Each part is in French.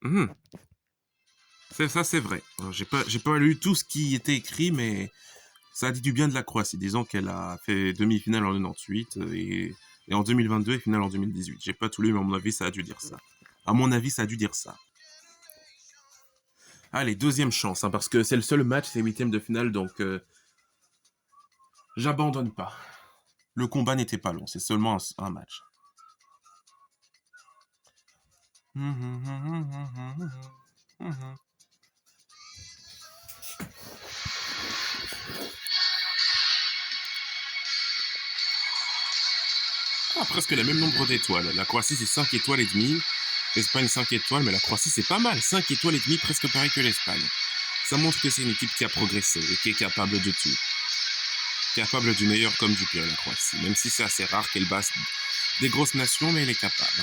Mhm. Ça, c'est vrai. Alors, j'ai pas lu tout ce qui était écrit, mais ça a dit du bien de la Croatie, disons qu'elle a fait demi-finale en 98 et en 2022 et finale en 2018. J'ai pas tout lu, mais à mon avis, ça a dû dire ça. À mon avis, ça a dû dire ça. Allez, deuxième chance, hein, parce que c'est le seul match, c'est huitième de finale, donc j'abandonne pas. Le combat n'était pas long, c'est seulement un match. Ah, presque le même nombre d'étoiles. La Croatie, c'est 5 étoiles et demie. L'Espagne, 5 étoiles, mais la Croatie, c'est pas mal. 5 étoiles et demie, presque pareil que l'Espagne. Ça montre que c'est une équipe qui a progressé et qui est capable de tout. Capable du meilleur comme du pire, la Croatie. Même si c'est assez rare qu'elle basse des grosses nations, mais elle est capable.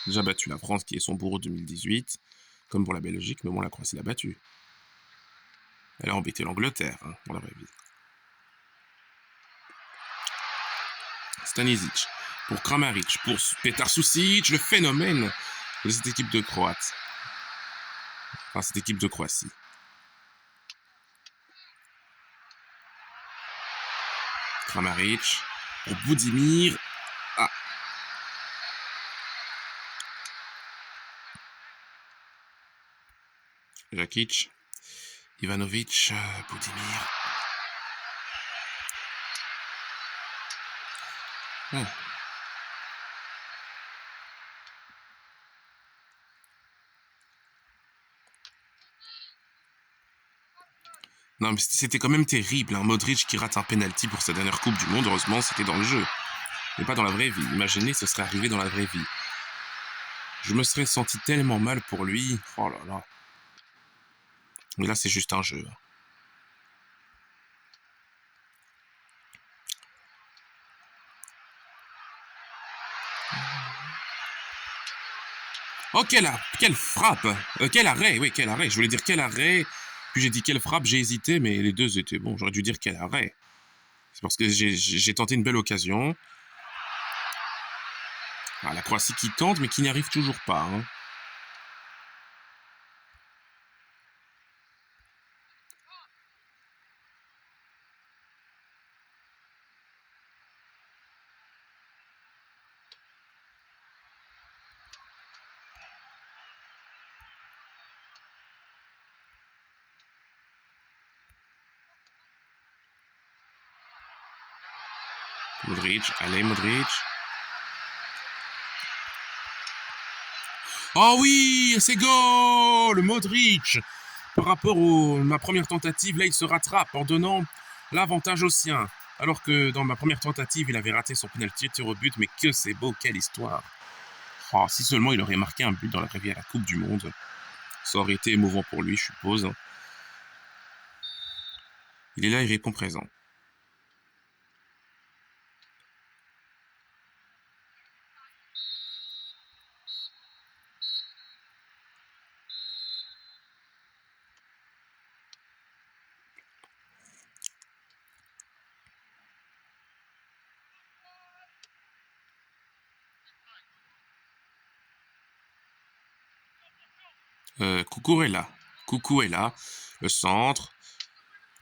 Déjà battu la France, qui est son bourreau 2018, comme pour la Belgique, mais bon, la Croatie l'a battu. Elle a embêté l'Angleterre, hein, dans la vraie vie. Stanisic, pour Kramaric, pour Petar Susic, le phénomène de cette équipe de Croates. Enfin, cette équipe de Croatie. Kramaric, pour Budimir. Ah. Jakic, Ivanovic, Budimir. Oh. Non, mais c'était quand même terrible, hein. Modric qui rate un penalty pour sa dernière Coupe du Monde. Heureusement, c'était dans le jeu. Mais pas dans la vraie vie. Imaginez, ce serait arrivé dans la vraie vie. Je me serais senti tellement mal pour lui. Oh là là. Mais là, c'est juste un jeu. Oh, quelle frappe. Quel arrêt, oui, quel arrêt. Je voulais dire quel arrêt. Puis j'ai dit quelle frappe, j'ai hésité, mais les deux étaient bons. J'aurais dû dire quel arrêt. C'est parce que j'ai tenté une belle occasion. Ah, la Croatie qui tente, mais qui n'y arrive toujours pas. Hein. Modric, allez Modric. Oh oui, c'est goal, Modric. Par rapport à ma première tentative, là, il se rattrape en donnant l'avantage au sien. Alors que dans ma première tentative, il avait raté son penalty tir au but, mais que c'est beau, quelle histoire. Oh, si seulement il aurait marqué un but dans la vraie vie à la Coupe du Monde, ça aurait été émouvant pour lui, je suppose. Il est là, il répond présent. Cucurella. Cucurella, le centre.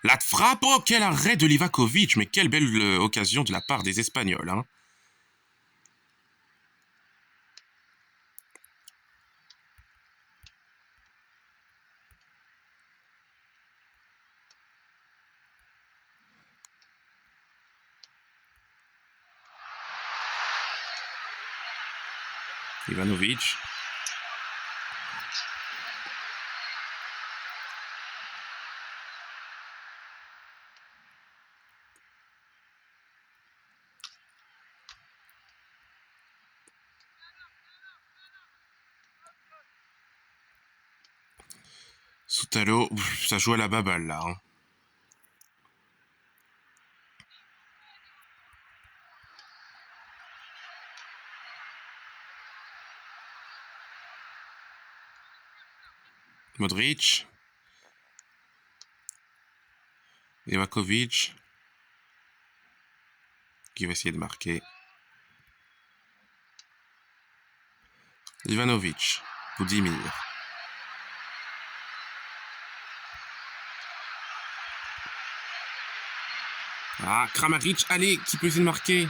La frappe, oh quel arrêt de Livakovic, mais quelle belle occasion de la part des Espagnols. Hein. Ivanovic. Soutalo, ça joue à la baballe là. Hein. Modric. Livakovic. Qui va essayer de marquer. Ivanovic. Budimir. Ah, Kramaric, allez, qui peut essayer de marquer?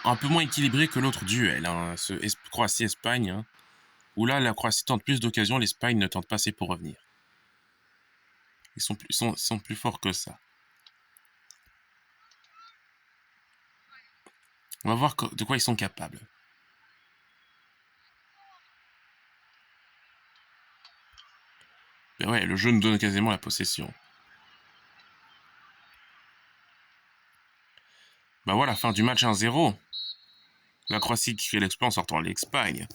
Un peu moins équilibré que l'autre duel, hein, ce Croatie-Espagne, hein, où là, la Croatie tente plus d'occasions, l'Espagne ne tente pas assez pour revenir. Ils sont plus forts que ça. On va voir de quoi ils sont capables. Mais ouais, le jeu nous donne quasiment la possession. Bah voilà, fin du match 1-0. La Croatie qui fait l'exploit en sortant l'Espagne.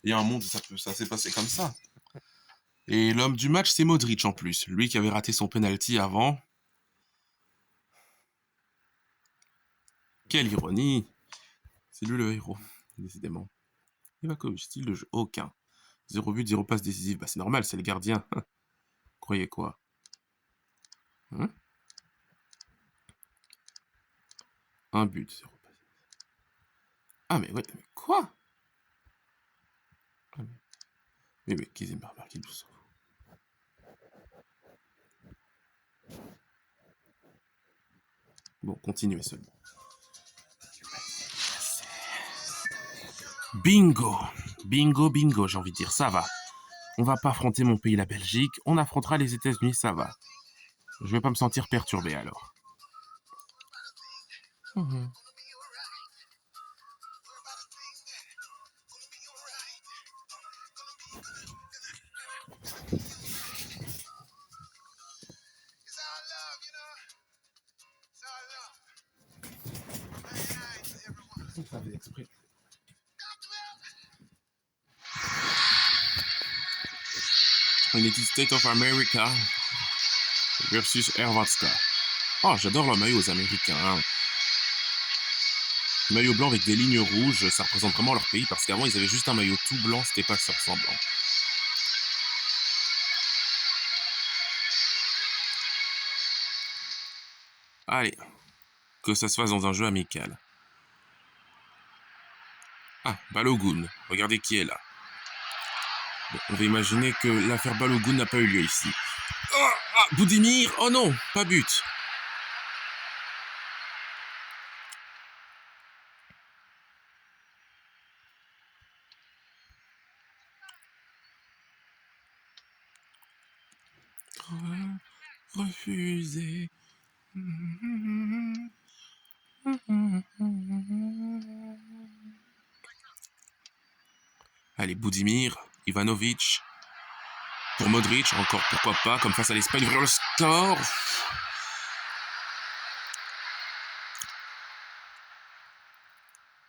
Il y a un monde où ça s'est passé comme ça. Et l'homme du match, c'est Modric en plus. Lui qui avait raté son penalty avant. Quelle ironie. C'est lui le héros, décidément. Ivakovic, style de jeu, aucun. 0 but, 0 passe décisive. Bah c'est normal, c'est le gardien. Croyez quoi? Hein? Un but, 0 passe. Ah mais ouais, mais quoi? Ah, mais qu'ils aient marqué tout ça. Bon, continuez seulement. Bingo! Bingo, bingo, j'ai envie de dire, ça va. On va pas affronter mon pays, la Belgique, on affrontera les États-Unis, ça va. Je vais pas me sentir perturbé alors. United States of America versus Hrvatska. Oh, j'adore leur maillot aux Américains. Hein. Maillot blanc avec des lignes rouges, ça représente vraiment leur pays parce qu'avant ils avaient juste un maillot tout blanc, c'était pas ça ressemblant. Allez, que ça se fasse dans un jeu amical. Ah, Balogun, regardez qui est là. Bon, on va imaginer que l'affaire Balogun n'a pas eu lieu ici. Oh, ah, Budimir, oh non, pas but. Refusé. Allez, Budimir, Ivanovic. Pour Modric, encore pourquoi pas, comme face à l'Espagne, ouvrir le score.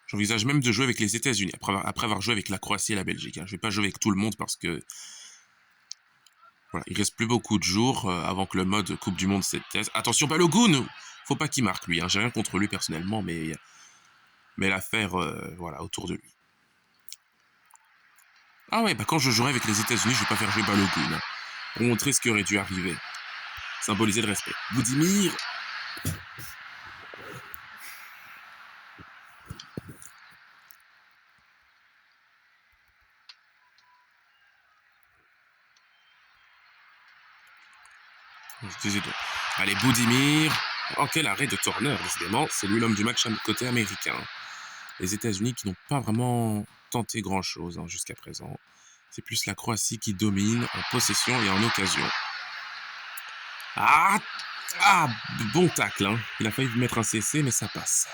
J'envisage même de jouer avec les États-Unis, après avoir joué avec la Croatie et la Belgique. Hein. Je vais pas jouer avec tout le monde parce que voilà, il reste plus beaucoup de jours avant que le mode Coupe du Monde s'éteisse. Attention, Balogun, faut pas qu'il marque lui. Hein. J'ai rien contre lui personnellement, mais l'affaire, voilà, autour de lui. Ah ouais, bah quand je jouerai avec les États-Unis, je vais pas faire jouer Balogun. Hein, pour montrer ce qui aurait dû arriver. Symboliser le respect. Budimir. Allez, Budimir. Oh, quel arrêt de Turner, décidément. C'est lui l'homme du match côté américain. Les États-Unis qui n'ont pas vraiment tenté grand-chose hein, jusqu'à présent. C'est plus la Croatie qui domine en possession et en occasion. Ah, bon tacle. Hein. Il a failli mettre un CC, mais ça passe.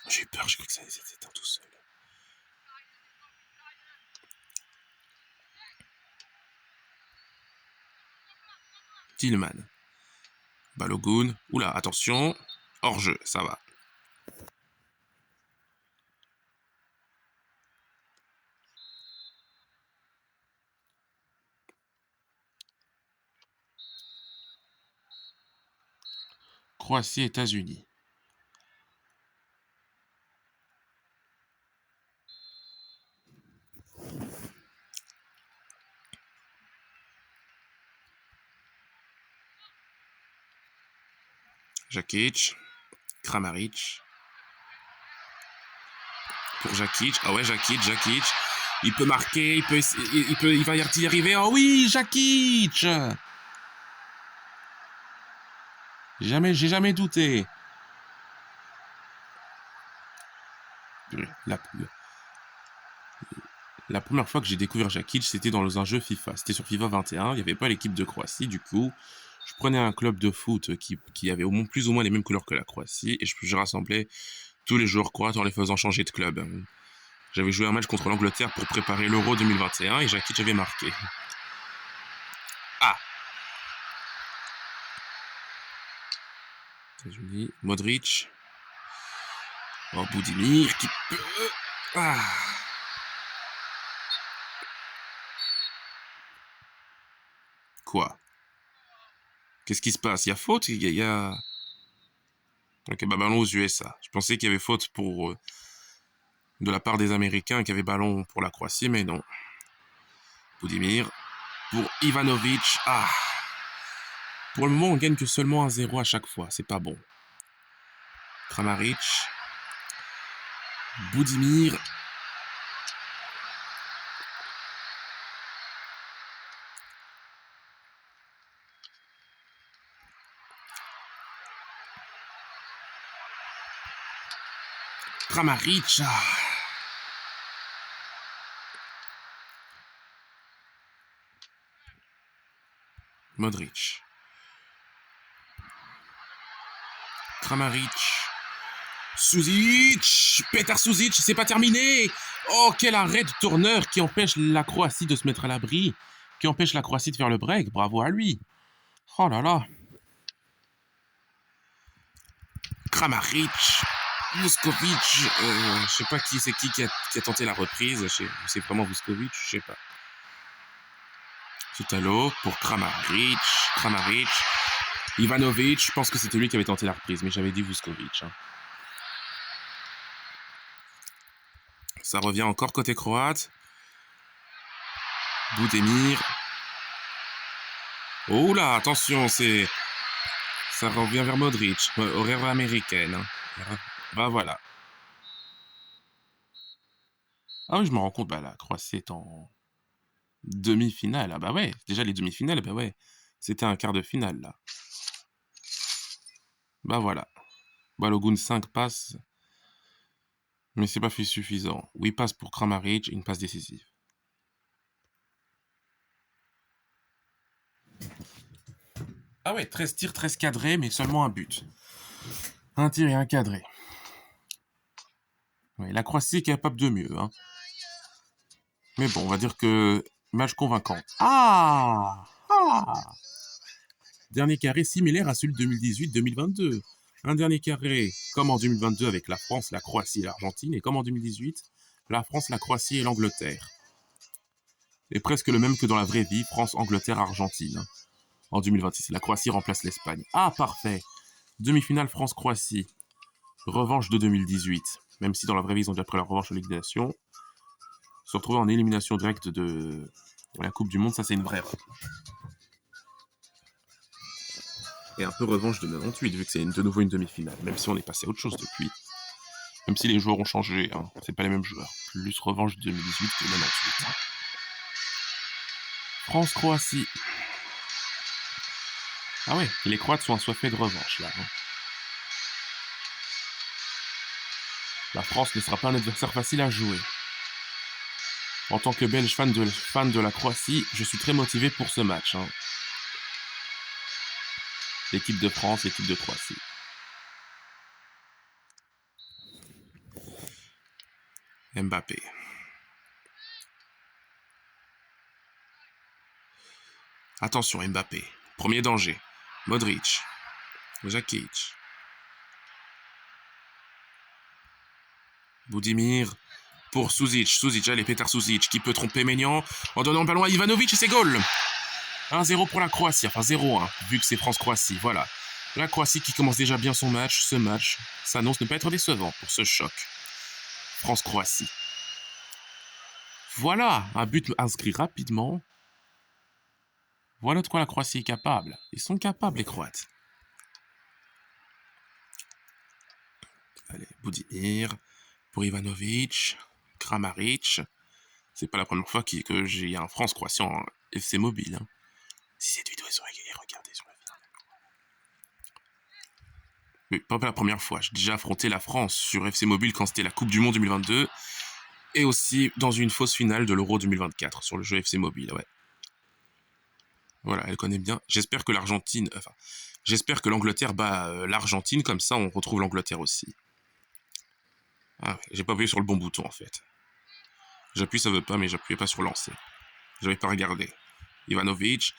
J'ai eu peur, j'ai cru que ça allait s'éteindre tout seul. Tillman. Balogun. Oula, attention. Hors-jeu, ça va. Croatie, États-Unis. Jakic. Kramaric. Pour Jakic. Ah ouais, Jakic. Il peut marquer, il va y arriver. Oh oui, Jakic. J'ai jamais douté. La première fois que j'ai découvert Jakic, c'était dans un jeu FIFA. C'était sur FIFA 21. Il n'y avait pas l'équipe de Croatie. Du coup, je prenais un club de foot qui avait plus ou moins les mêmes couleurs que la Croatie. Et je rassemblais tous les joueurs croates en les faisant changer de club. J'avais joué un match contre l'Angleterre pour préparer l'Euro 2021 et Jakic avait marqué. Ah! États-Unis. Modric. Oh, Budimir qui peut... Ah! Quoi? Qu'est-ce qui se passe? Il y a faute? Il y a... Ok, bah ballon aux USA. Je pensais qu'il y avait faute pour... de la part des Américains qui avaient ballon pour la Croatie, mais non. Budimir. Pour Ivanovic. Ah! Pour le moment, on gagne que seulement 1-0 à chaque fois. C'est pas bon. Kramaric. Budimir. Kramaric. Ah. Modric. Kramaric. Suzic. Petar Suzic, c'est pas terminé. Oh, quel arrêt de tourneur qui empêche la Croatie de se mettre à l'abri, qui empêche la Croatie de faire le break. Bravo à lui. Oh là là. Kramaric. Vuskovic. Je sais pas qui c'est qui a tenté la reprise. C'est vraiment Vuskovic, je sais pas. Sutalo pour Kramaric. Ivanovic, je pense que c'était lui qui avait tenté la reprise, mais j'avais dit Vuskovic. Hein. Ça revient encore côté croate. Budimir. Oh là, attention, ça revient vers Modric, horaire américaine. Hein. Bah voilà. Ah oui, je me rends compte, bah la Croatie est en demi-finale. Ah bah ouais, déjà les demi-finales, bah ouais. C'était un quart de finale là. Bah voilà. Balogun 5 passes. Mais c'est pas suffisant. 8 passes pour Kramaric et une passe décisive. Ah ouais, 13 tirs, 13 cadrés, mais seulement un but. Un tir et un cadré. Ouais, la Croatie est capable de mieux. Hein. Mais bon, on va dire que match convaincant. Ah! Dernier carré similaire à celui de 2018-2022. Un dernier carré comme en 2022 avec la France, la Croatie et l'Argentine, et comme en 2018, la France, la Croatie et l'Angleterre. Et presque le même que dans la vraie vie, France, Angleterre, Argentine. En 2026, la Croatie remplace l'Espagne. Ah, parfait. Demi-finale France-Croatie. Revanche de 2018. Même si dans la vraie vie, ils ont déjà pris leur revanche en Ligue des Nations. Se retrouver en élimination directe de la Coupe du Monde, ça c'est une vraie. Et un peu revanche de 98, vu que c'est de nouveau une demi-finale. Même si on est passé à autre chose depuis. Même si les joueurs ont changé, hein. C'est pas les mêmes joueurs. Plus revanche de 2018 que 98. France-Croatie. Ah ouais, les Croates sont assoiffés de revanche là. Hein. La France ne sera pas un adversaire facile à jouer. En tant que Belge fan de la Croatie, je suis très motivé pour ce match. Hein. L'équipe de France, l'équipe de Croatie. Mbappé. Attention, Mbappé. Premier danger. Modric. Jakic. Budimir. Pour Suzic. Suzic, allez, Petar Suzic, qui peut tromper Maignan en donnant le ballon à Ivanovic et c'est goal. 1-0 pour la Croatie, enfin 0-1, vu que c'est France-Croatie, voilà. La Croatie qui commence déjà bien son match, ce match s'annonce ne pas être décevant pour ce choc. France-Croatie. Voilà, un but inscrit rapidement. Voilà de quoi la Croatie est capable. Ils sont capables, les Croates. Budimir. Pour Ivanovic. Kramaric. C'est pas la première fois que j'ai un France-Croatie en FC Mobile. Hein. Si cette vidéo est sur regardez sur la vidéo. Oui, pas la première fois. J'ai déjà affronté la France sur FC Mobile quand c'était la Coupe du Monde 2022. Et aussi dans une fausse finale de l'Euro 2024 sur le jeu FC Mobile, ouais. Voilà, elle connaît bien. J'espère que l'Argentine... Enfin, j'espère que l'Angleterre bat l'Argentine, comme ça on retrouve l'Angleterre aussi. Ah ouais, j'ai pas appuyé sur le bon bouton en fait. J'appuie, ça veut pas, mais j'appuyais pas sur lancer. J'avais pas regardé. Ivanovic.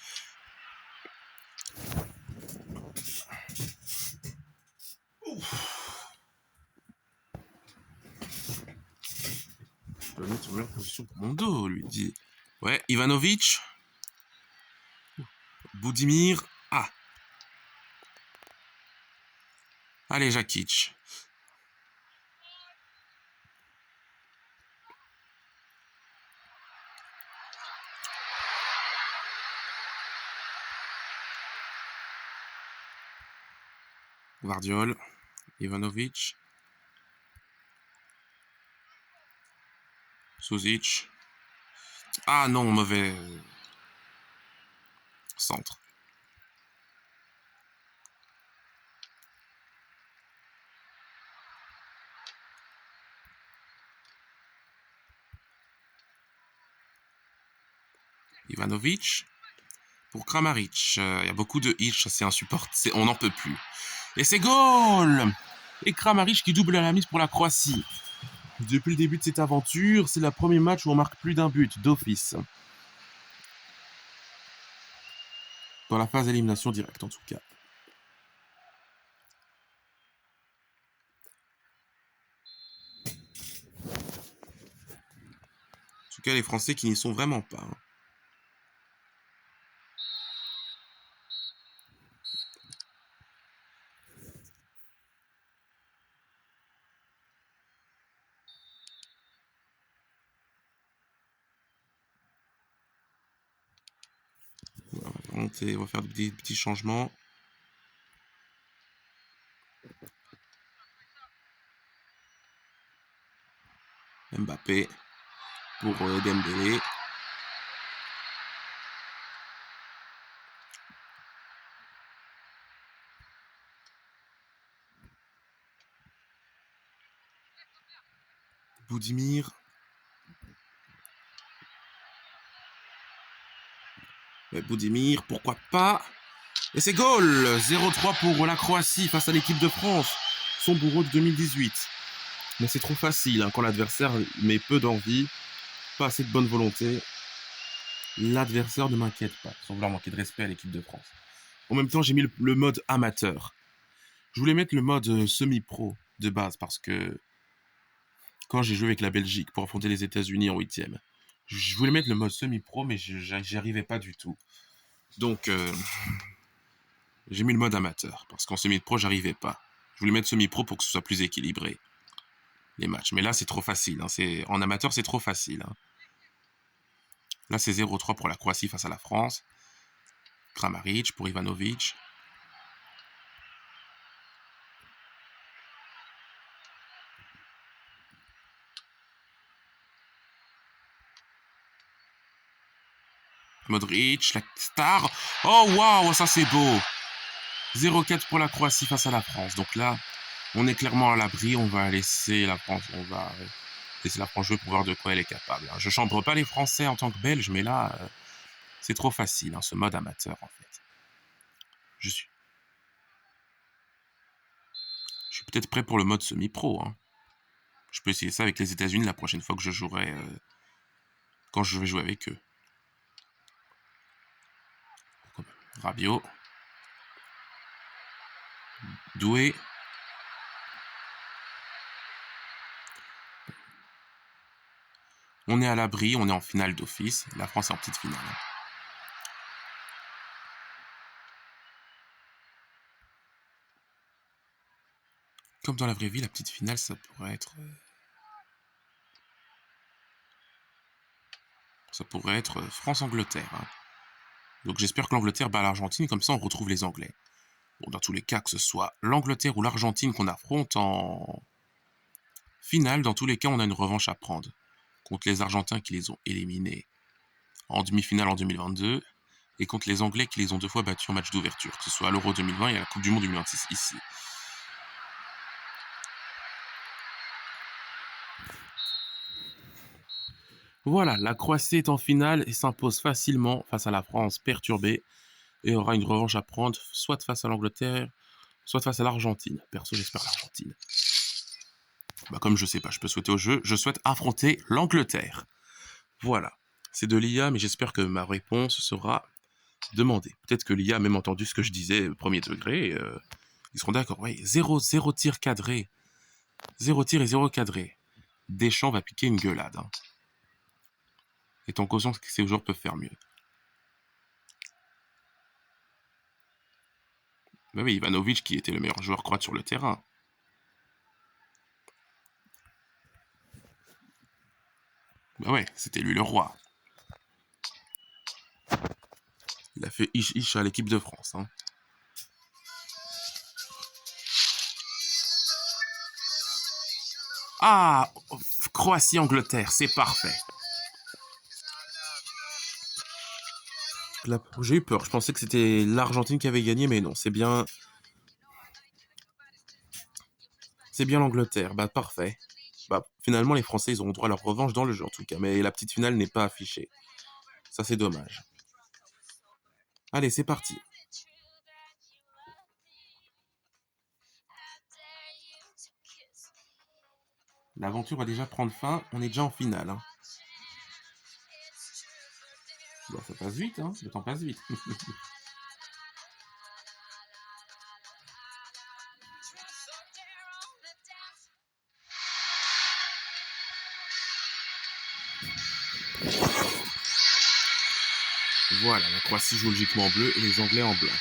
Je dois mettre sur meilleure position pour mon dos, lui dit. Ouais, Ivanovic. Budimir. Ah. Allez, Jakic. Guardiol. Ivanovic. Suzic. Ah non, mauvais centre. Ivanovic. Pour Kramaric. Il y a beaucoup de hitch, c'est insupportable. On n'en peut plus. Et c'est goal! Et Kramaric qui double à la mise pour la Croatie. Depuis le début de cette aventure, c'est le premier match où on marque plus d'un but d'office. Dans la phase d'élimination directe, en tout cas. En tout cas, les Français qui n'y sont vraiment pas. Hein. On va faire des petits changements. Mbappé pour Dembélé. Budimir. Budimir, pourquoi pas. Et c'est goal! 0-3 pour la Croatie face à l'équipe de France. Son bourreau de 2018. Mais c'est trop facile hein, quand l'adversaire met peu d'envie, pas assez de bonne volonté. L'adversaire ne m'inquiète pas, sans vouloir manquer de respect à l'équipe de France. En même temps, j'ai mis le mode amateur. Je voulais mettre le mode semi-pro de base parce que quand j'ai joué avec la Belgique pour affronter les États-Unis en 8e, je voulais mettre le mode semi-pro, mais j'y arrivais pas du tout. Donc, j'ai mis le mode amateur parce qu'en semi-pro, j'arrivais pas. Je voulais mettre semi-pro pour que ce soit plus équilibré, les matchs. Mais là, c'est trop facile. Hein. En amateur, c'est trop facile. Hein. Là, c'est 0-3 pour la Croatie face à la France. Kramaric pour Ivanovic. Modric, la star. Oh, waouh, ça c'est beau. 0-4 pour la Croatie face à la France. Donc là, on est clairement à l'abri. On va laisser la France jouer pour voir de quoi elle est capable. Je chambre pas les Français en tant que Belges, mais là, c'est trop facile, hein, ce mode amateur, en fait. Je suis peut-être prêt pour le mode semi-pro. Hein. Je peux essayer ça avec les États-Unis la prochaine fois que je jouerai, quand je vais jouer avec eux. Rabiot. Doué. On est à l'abri, on est en finale d'office. La France est en petite finale. Comme dans la vraie vie, la petite finale, ça pourrait être... France-Angleterre. Hein. Donc j'espère que l'Angleterre bat l'Argentine, comme ça on retrouve les Anglais. Bon, dans tous les cas, que ce soit l'Angleterre ou l'Argentine qu'on affronte en finale, dans tous les cas, on a une revanche à prendre contre les Argentins qui les ont éliminés en demi-finale en 2022 et contre les Anglais qui les ont 2 fois battus en match d'ouverture, que ce soit à l'Euro 2020 et à la Coupe du Monde 2026 ici. Voilà, la Croatie est en finale et s'impose facilement face à la France perturbée et aura une revanche à prendre soit face à l'Angleterre, soit face à l'Argentine. Perso, j'espère l'Argentine. Bah, comme je sais pas, je peux souhaiter au jeu, je souhaite affronter l'Angleterre. Voilà, c'est de l'IA, mais j'espère que ma réponse sera demandée. Peut-être que l'IA a même entendu ce que je disais premier degré, et, ils seront d'accord. Oui, 0 tir cadré. 0 tir et 0 cadré. Deschamps va piquer une gueulade. Hein. Étant conscient que ces joueurs peuvent faire mieux. Bah oui, Ivanovic qui était le meilleur joueur croate sur le terrain. Bah ouais, c'était lui le roi. Il a fait ish à l'équipe de France. Hein. Ah, Croatie-Angleterre, c'est parfait. J'ai eu peur, je pensais que c'était l'Argentine qui avait gagné, mais non, c'est bien... C'est bien l'Angleterre, bah parfait. Bah finalement les Français ils auront droit à leur revanche dans le jeu en tout cas, mais la petite finale n'est pas affichée. Ça c'est dommage. Allez, c'est parti. L'aventure va déjà prendre fin, on est déjà en finale. Hein. Bon, ça passe vite, hein, le temps passe vite. Voilà, la Croatie joue logiquement en bleu et les Anglais en blanc.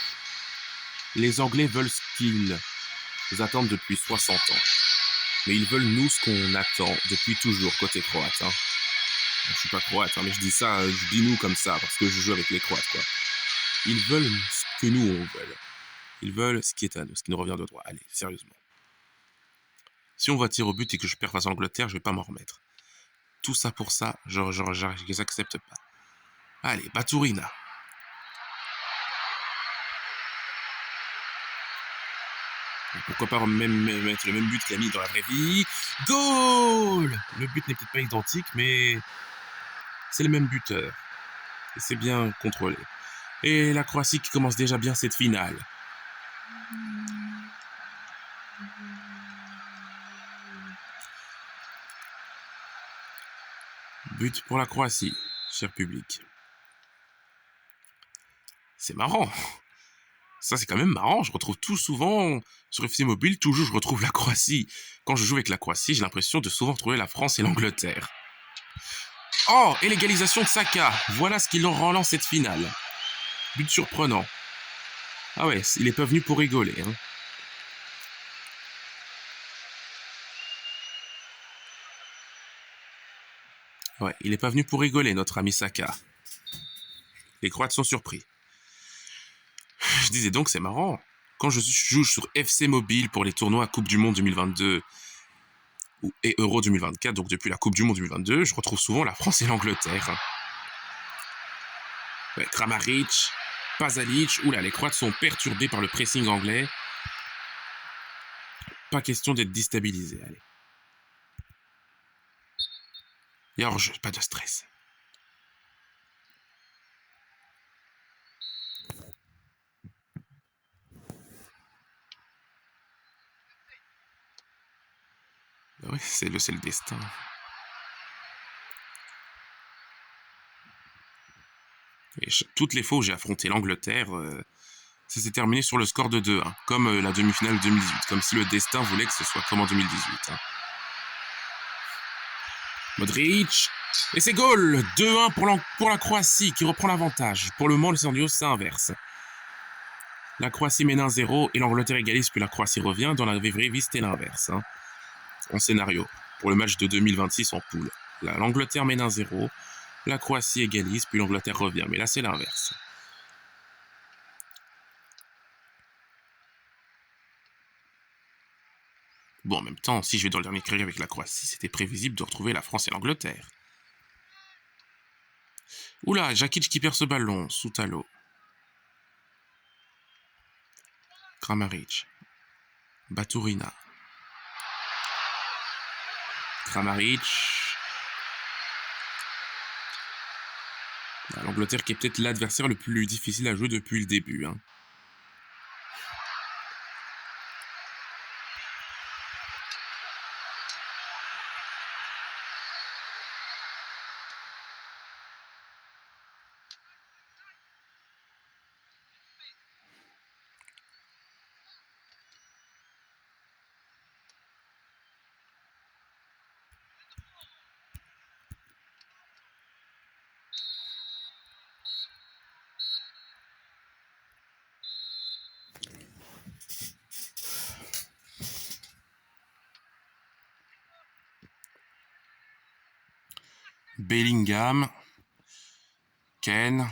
Les Anglais veulent ce qu'ils attendent depuis 60 ans. Mais ils veulent nous ce qu'on attend depuis toujours côté croate. Hein. Je suis pas croate, hein, mais je dis ça, je dis nous comme ça, parce que je joue avec les Croates, quoi. Ils veulent ce que nous on veut. Ils veulent ce qui est à nous, ce qui nous revient de droit. Allez, sérieusement. Si on va tirer au but et que je perds face à l'Angleterre, je vais pas m'en remettre. Tout ça pour ça, je les accepte pas. Allez, Baturina. Pourquoi pas même mettre le même but qu'il a mis dans la vraie vie. Goal! Le but n'est peut-être pas identique, mais c'est le même buteur. Et c'est bien contrôlé. Et la Croatie qui commence déjà bien cette finale. But pour la Croatie, cher public. C'est marrant. Ça, c'est quand même marrant. Je retrouve tout souvent sur FC Mobile, toujours je retrouve la Croatie. Quand je joue avec la Croatie, j'ai l'impression de souvent retrouver la France et l'Angleterre. Oh, et l'égalisation de Saka. Voilà ce qui leur relance cette finale. But surprenant. Ah ouais, il est pas venu pour rigoler. Hein. Ouais, il est pas venu pour rigoler, notre ami Saka. Les Croates sont surpris. Je disais donc, c'est marrant. Quand je joue sur FC Mobile pour les tournois Coupe du Monde 2022 et Euro 2024, donc depuis la Coupe du Monde 2022, je retrouve souvent la France et l'Angleterre. Ouais, Kramaric, Pasalic, oula, les Croates sont perturbés par le pressing anglais. Pas question d'être déstabilisés, allez. Et alors, pas de stress. Bah oui, c'est le destin. Et toutes les fois où j'ai affronté l'Angleterre, ça s'est terminé sur le score de 2-1, comme la demi-finale 2018, comme si le destin voulait que ce soit comme en 2018. Hein. Modric, et c'est goal 2-1 pour la Croatie qui reprend l'avantage. Pour le moment, le scénario s'inverse. La Croatie mène 1-0 et l'Angleterre égalise puis la Croatie revient. Dans la vraie vie, c'était l'inverse. Hein. En scénario, pour le match de 2026 en poule. L'Angleterre mène 1-0, la Croatie égalise, puis l'Angleterre revient. Mais là, c'est l'inverse. Bon, en même temps, si je vais dans le dernier carré avec la Croatie, c'était prévisible de retrouver la France et l'Angleterre. Oula, Jakic qui perd ce ballon, Soutalo. Kramaric. Baturina. Kramaric. L'Angleterre qui est peut-être l'adversaire le plus difficile à jouer depuis le début. Hein. Bellingham. Ken.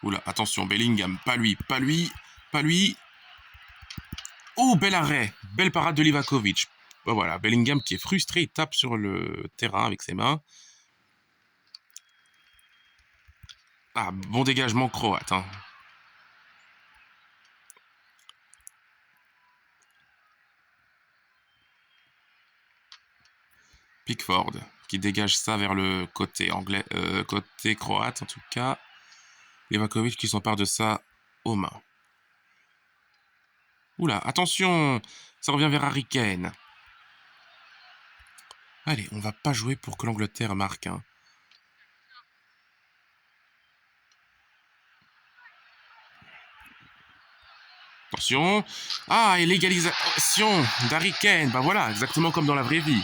Oula, attention, Bellingham, pas lui, pas lui, pas lui. Oh, bel arrêt, belle parade de Livakovic. Bon, voilà, Bellingham qui est frustré, il tape sur le terrain avec ses mains. Ah, bon dégagement croate. Hein. Pickford qui dégage ça vers le côté anglais, côté croate en tout cas. Livakovic qui s'empare de ça aux mains. Oula, attention, ça revient vers Harry Kane. Allez, on va pas jouer pour que l'Angleterre marque. Hein. Attention. Ah, et l'égalisation d'Harry Kane. Bah voilà, exactement comme dans la vraie vie.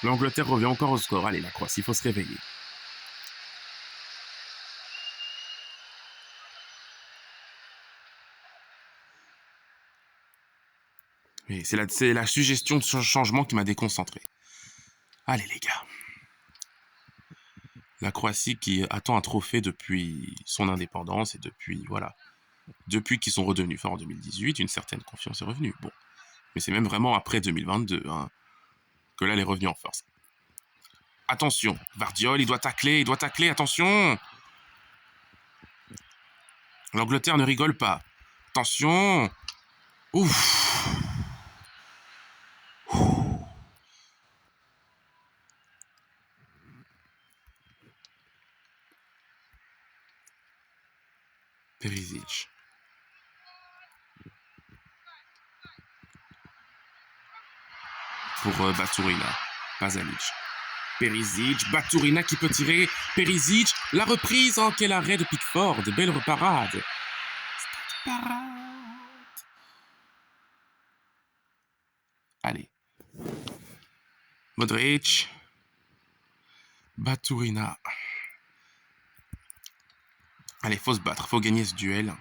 L'Angleterre revient encore au score. Allez, la Croatie, il faut se réveiller. Mais c'est la suggestion de ce changement qui m'a déconcentré. Allez, les gars. La Croatie qui attend un trophée depuis son indépendance et depuis, voilà, depuis qu'ils sont redevenus forts en 2018, une certaine confiance est revenue. Bon, mais c'est même vraiment après 2022 hein, que là, elle est revenue en force. Attention, Vardiol, il doit tacler, attention. L'Angleterre ne rigole pas. Attention. Ouf. Perisic. Pour Baturina. Pasalic. Perisic. Baturina qui peut tirer. Perisic. La reprise. Oh, quel arrêt de Pickford. Belle parade. Allez. Modric. Baturina. Allez, faut se battre. Faut gagner ce duel.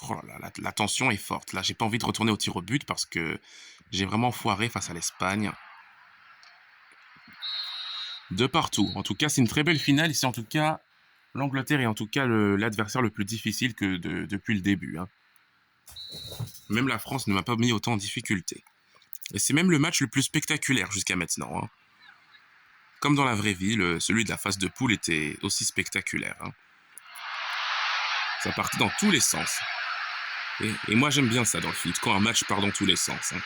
Oh là là, la tension est forte. Là, j'ai pas envie de retourner au tir au but parce que j'ai vraiment foiré face à l'Espagne. De partout. En tout cas, c'est une très belle finale. Ici, en tout cas, l'Angleterre est en tout cas l'adversaire le plus difficile que depuis le début. Hein. Même la France ne m'a pas mis autant en difficulté. Et c'est même le match le plus spectaculaire jusqu'à maintenant. Hein. Comme dans la vraie vie, celui de la phase de poule était aussi spectaculaire. Hein. Ça partait dans tous les sens. Et moi, j'aime bien ça dans le foot, quand un match part dans tous les sens. Hein.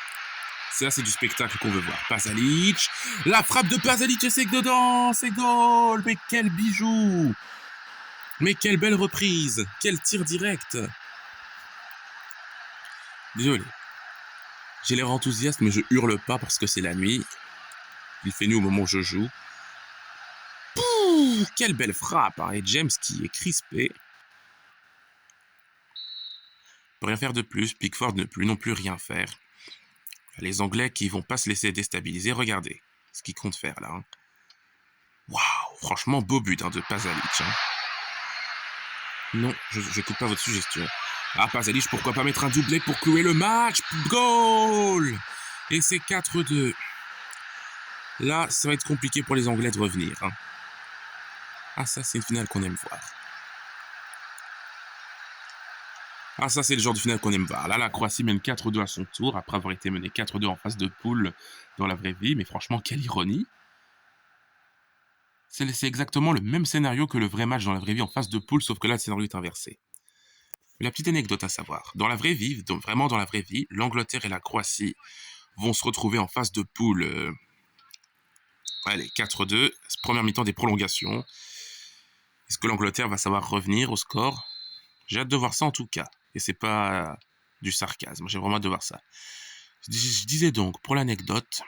Ça, c'est du spectacle qu'on veut voir. Pasalic, la frappe de Pasalic et c'est dedans, c'est goal. Mais quel bijou. Mais quelle belle reprise. Quel tir direct. Désolé. J'ai l'air enthousiaste, mais je hurle pas parce que c'est la nuit. Il fait nuit au moment où je joue. Pouh, quelle belle frappe. Hein. Et James qui est crispé. Ne peut rien faire de plus. Pickford ne peut non plus rien faire. Les Anglais qui vont pas se laisser déstabiliser. Regardez ce qu'ils comptent faire là. Hein. Waouh, franchement beau but hein, de Pasalic. Hein. Non, je n'écoute pas votre suggestion. Ah, Pasalic, pourquoi pas mettre un doublé pour clouer le match. Goal. Et c'est 4-2. Là, ça va être compliqué pour les Anglais de revenir. Hein. Ah, ça, c'est une finale qu'on aime voir. Ah, ça, c'est le genre de finale qu'on aime voir. Là, la Croatie mène 4-2 à son tour, après avoir été menée 4-2 en phase de poule dans la vraie vie. Mais franchement, quelle ironie. C'est exactement le même scénario que le vrai match dans la vraie vie en phase de poule, sauf que là, le scénario est inversé. La petite anecdote à savoir. Dans la vraie vie, donc vraiment dans la vraie vie, l'Angleterre et la Croatie vont se retrouver en phase de poule. Allez, 4-2. Première mi-temps des prolongations. Est-ce que l'Angleterre va savoir revenir au score? J'ai hâte de voir ça en tout cas. Et c'est pas du sarcasme. J'ai vraiment hâte de voir ça. Je disais donc, pour l'anecdote,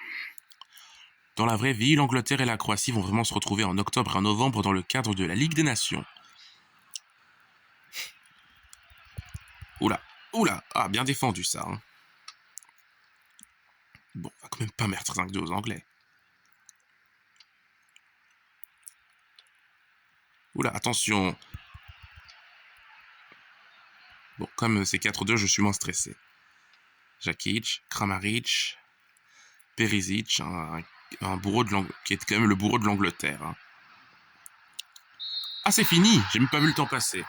dans la vraie vie, l'Angleterre et la Croatie vont vraiment se retrouver en octobre et en novembre dans le cadre de la Ligue des Nations. Oula, oula, ah, bien défendu ça. Hein. Bon, on va quand même pas mettre 5-2 aux Anglais. Oula, attention. Bon, comme c'est 4-2, je suis moins stressé. Jakic, Kramaric, Perisic, un bourreau de qui est quand même le bourreau de l'Angleterre. Hein. Ah, c'est fini, j'ai même pas vu le temps passer.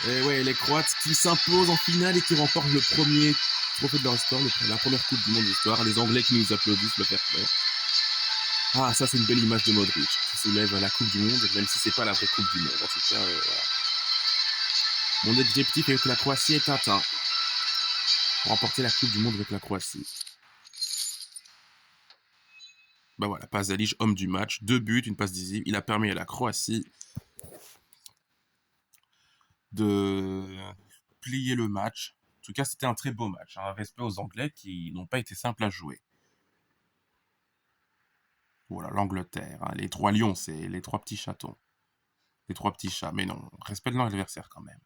Et ouais, les Croates qui s'imposent en finale et qui remportent le premier trophée de leur histoire, la première Coupe du Monde de l'histoire. Les Anglais qui nous applaudissent, le fair play. Ah, ça, c'est une belle image de Modric qui soulève la Coupe du Monde, même si c'est pas la vraie Coupe du Monde. En tout cas, voilà. Mon objectif avec la Croatie est atteint. Remporter la Coupe du Monde avec la Croatie. Bah voilà, Pasalic, homme du match, 2 buts, une passe décisive. Il a permis à la Croatie de plier le match. En tout cas, c'était un très beau match. Un respect aux Anglais qui n'ont pas été simples à jouer. Voilà, l'Angleterre. Hein. Les 3 lions, c'est les 3 petits chatons. Les 3 petits chats. Mais non, respect de l'adversaire quand même.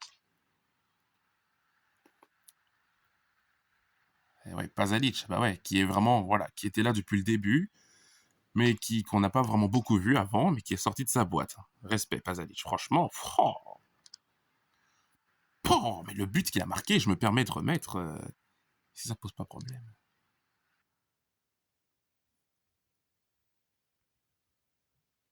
Et ouais, Pasalic, bah ouais, qui est vraiment, voilà, qui était là depuis le début, mais qu'on n'a pas vraiment beaucoup vu avant, mais qui est sorti de sa boîte. Respect, Pasalic. Franchement, mais le but qu'il a marqué, je me permets de remettre, si ça pose pas problème.